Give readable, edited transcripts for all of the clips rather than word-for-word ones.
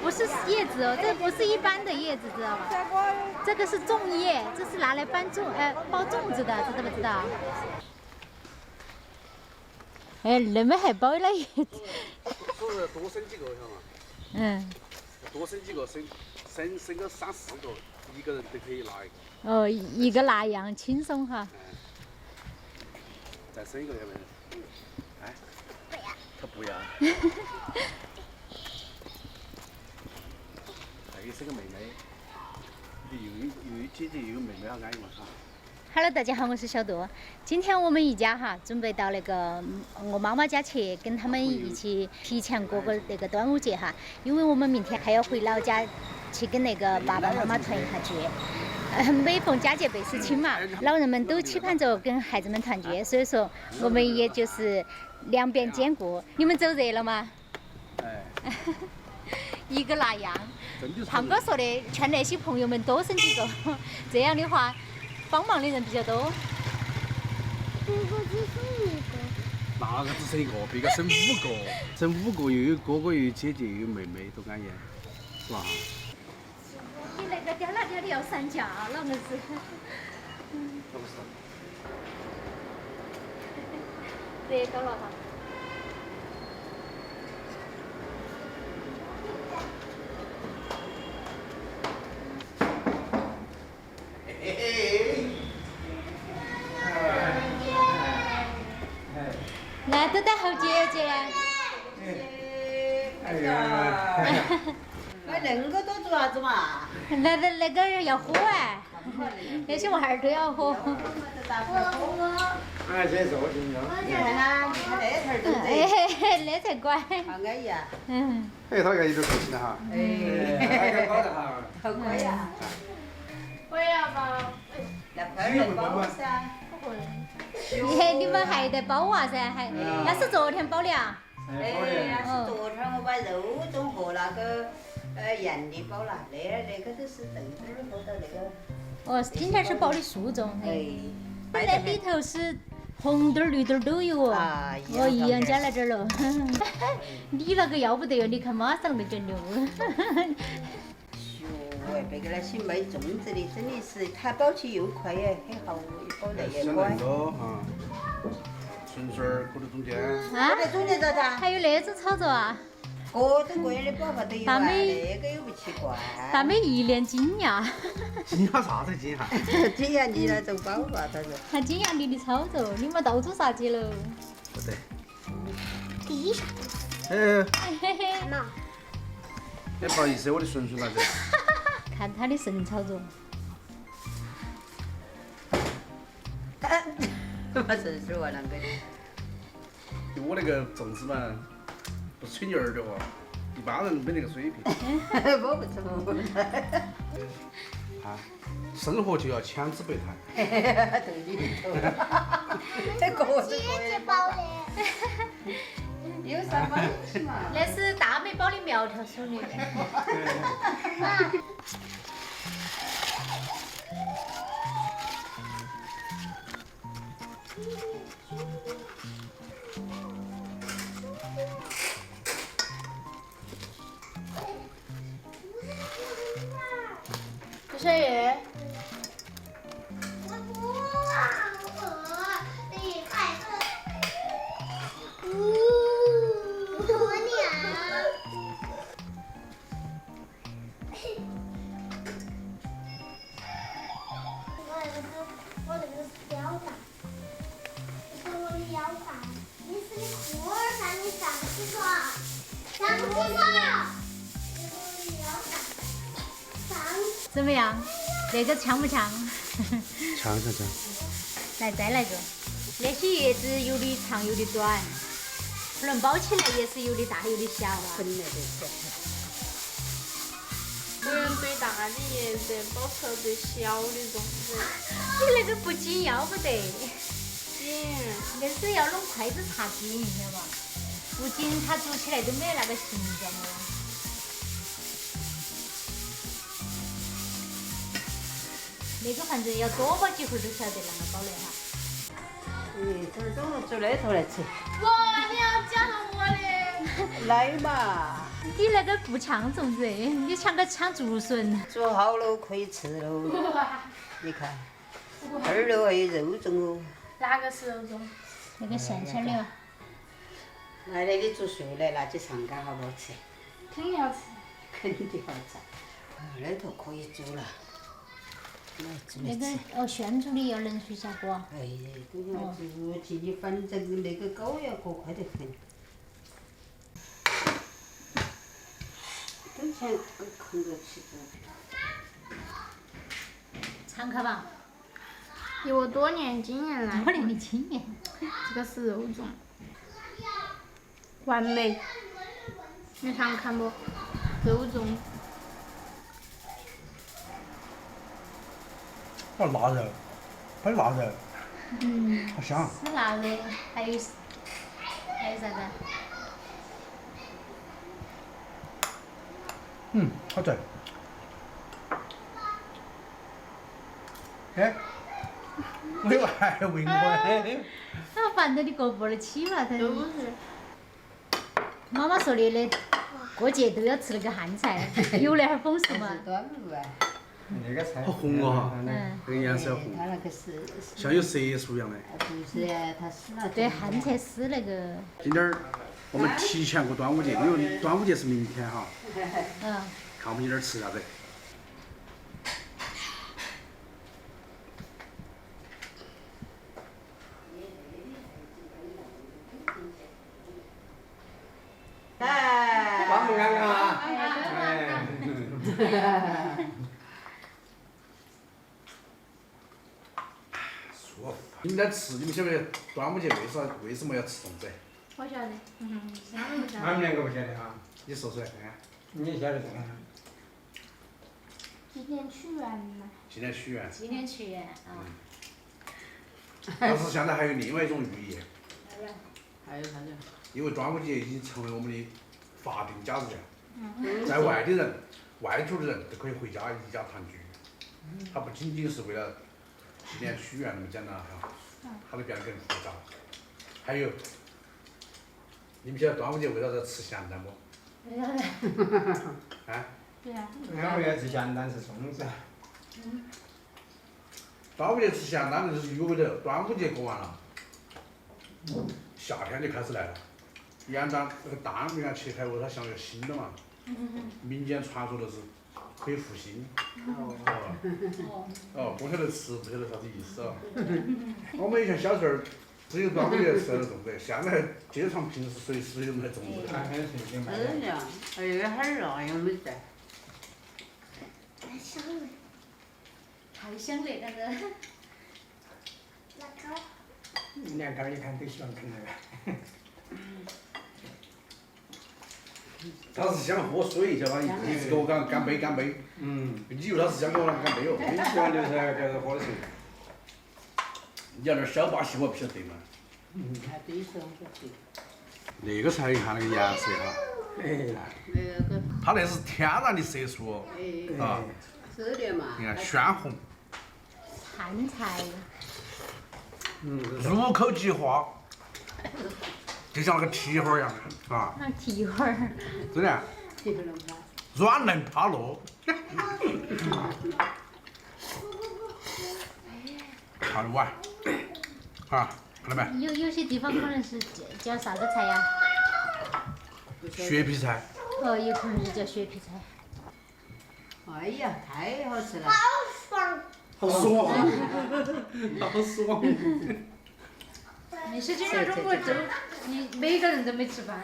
不是叶子哦，这不是一般的叶子，知道吧？这个是粽叶，这是拿来包粽子的，知道不知道？哎，那么还包了叶子。说是多生几个，晓得吗？嗯。多生几个，生个3、4个，一个人都可以拿一个。哦，一个拿样，轻松哈。再生一个要不然？哎，他不要。再给生个妹妹，又有姐姐又有妹妹，好安逸嘛哈。Hello， 大家好，我是小杜。今天我们一家哈准备到那个我妈妈家去，跟他们一起提前过个那个端午节哈。因为我们明天还要回老家去跟那个爸爸妈妈团一下聚。每逢佳节倍思亲嘛，老人们都期盼着跟孩子们团聚，所以说我们也就是两边兼顾。你们走热了吗？哎。一个那样。胖哥说的，劝那些朋友们多生几个，这样的话。帮忙的人比较多。哥哥只生一个。哪个只生一个？别个生5个，生5个又有哥哥又有姐姐又有妹妹，多安逸，是吧？你那个雕那雕的要散架，老硬是。那不是。热到了哈。来，都带好姐姐。哎呀！那个多做啥子嘛？那个要喝哎，那些娃儿都要喝。哎，这说行了。你看呐，你看那头儿都这。那才乖。好安逸啊。嗯。哎，他个有点开心了哈。哎，搞得哈。好乖呀。我也要包。那块儿能包噻。你们还得包啊噻，还那是昨天包的啊。哎，那是昨天我把肉粽和那个盐的包了，那个都是豆豆儿包到那个。哦，今天是包的素粽。哎。那里头是红豆儿、绿豆儿都有哦。哦，一样加在这儿了。你那个要不得哟，你看马上那个卷溜。哎，别个那些卖粽子的真的是，他包起又快也很好，包得也快。想那个哈，纯笋儿裹在中间。裹在中间咋子？还有那种操作啊？各种各样的包法都有啊，那个又不奇怪。大美一脸惊讶。惊讶啥子惊讶？惊讶你那种包法，他说。他惊讶你的操作，你们到处杀鸡了。不得。第一下。哎。嘿嘿。妈。哎，不好意思，我的孙孙来着。看他的神操作。把神手啊，那个。就我那个粽子嘛，不是吹牛儿的哦，一般人没那个水平。摸不出。啊，生活就要千姿百态。对里头。姐姐包的。有啥关系嘛？那是大美包的苗条淑女。妈。朱小月。我不啊，我得快乐。我娘。我那个是腰带，这是我的腰带。你是你裤儿噻，你上去说，上去说。这是我的腰带，上。怎么样？这个呛不呛？呛。来，再来个。那些叶子有的长，有的短，可能包起来也是有的大，有的小啊。分了这些。我用最大的叶子包出了最小的粽子。你那个不紧要不得。紧。那是要弄筷子插紧，你晓得吗？不紧，它煮起来都没有那个形状了。那个反正要多包几会儿都晓得啷个包的哈。这儿中午走那头来吃。哇，你要讲我的。来嘛。你那个不呛粽子，你抢个抢竹笋。煮好了可以吃喽。你看，这儿喽还有肉粽哦。哪个是肉粽？那个馅馅的。来那里煮熟了拿去尝看好不好吃？肯定好吃。肯定好吃。那头可以煮了。来煮那个来吃。炫煮的要冷水下锅。哎，都要煮起，你反正那个狗要过快得很。之前看着吃过。尝看吧。以我多年经验来看，我的经验。这个是肉粽，完美。你尝看不？肉粽。好腊肉，很腊肉，好香。是辣的，还有啥子？好吃。哎，我又还问我，那烦着你过不得起嘛？他都是。妈妈说的过节都要吃那个汉菜，有那哈儿丰盛嘛。端午啊。那个菜好红哦哈，嗯，这个颜色红，它那个是。像有色素一样的。不是呀，它是那。对，汉菜丝那个。今天儿我们提前过端午节，因为端午节是明天哈，嗯。看我们今天儿吃啥子。哎。光不尴尬啊！舒服。你们在吃，你们晓不晓得端午节为什么要吃粽子？我晓得。哪个不晓得？俺们两个不晓得哈，你说说看看。你晓得噻？今天屈原嘛。今天许愿。今天屈原啊。但是现在还有另外一种寓意，还有啥子？因为端午节已经成为我们的法定假日了，在外的人、外头的人都可以回家一家团聚。它不仅仅是为了纪念屈原那么简单哈，它就变得更复杂。还有，你们晓得端午节为啥子要吃咸蛋不？啊？对呀。俺们要吃咸蛋，吃粽子。端午节吃咸蛋就是有的，端午节过完了，夏天就开始来了。元旦那个蛋给它切开后，它像个新的嘛。民间传说的是可以复兴。哦，不晓得吃，不晓得啥子意思哦。我们以前小时候只有端午节吃那个粽子，现在街上平时随时有卖粽子的。俺很随便买的。是呀，哎呀，很辣，有没得？太香了，太香了，那个。辣糕。年糕一看都喜欢啃那个。他是想喝水，晓得吧？一直给我讲干杯干杯。你以为他是想给我啷个干杯哦？你喜欢就是喝水。你要点小把戏我不晓得嘛。还对手不对。那个才你看那个颜色哈，那个。它那是天然的色素哦，哎。啊，是的嘛。你看鲜红，汉菜。入口即化，就像那个蹄花儿一样的，啊，那蹄花儿。真的，软嫩趴落。好的碗，啊，看到没？有些地方可能是叫啥个菜呀？雪皮菜。哦，有可能是叫雪皮菜。哎呀，太好吃了！好爽。好爽，好爽。没事，今年中国就每个人都没吃饭。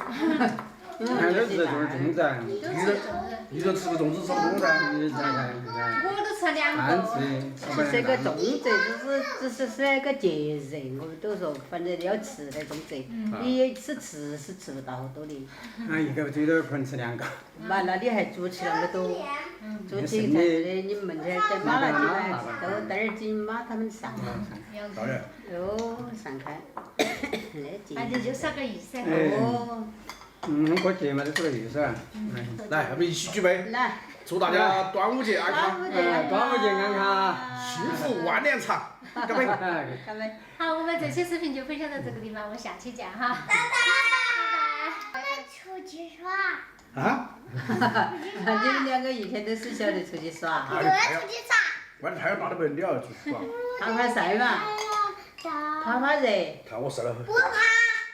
俺这是就是粽子。都是粽子。一人吃个粽子差不多噻。你看看。我都吃了2俺个。吃。这个粽子只是那个节日，我们都说反正要吃那粽子，你吃是吃不到好多的。俺一个最多可能吃2个。妈，那你还煮起那么多？煮起才的，你们门前等妈那进来，都带点紧妈他们上。当然。哟，上开。反正就是那个意思。哦。过节嘛都是个意思啊。来，我们一起举杯，来。祝大家端午节安康，端午节安康，幸福万年长，干杯！干杯！好，我们这期视频就分享到这个地方，我们下期见哈。拜拜。拜拜。出去耍。啊？你们两个一天都是晓得出去耍哈我。要出去耍。外头太阳大得不得了，出去耍。爬爬山嘛，怕怕热。看我晒了。不怕。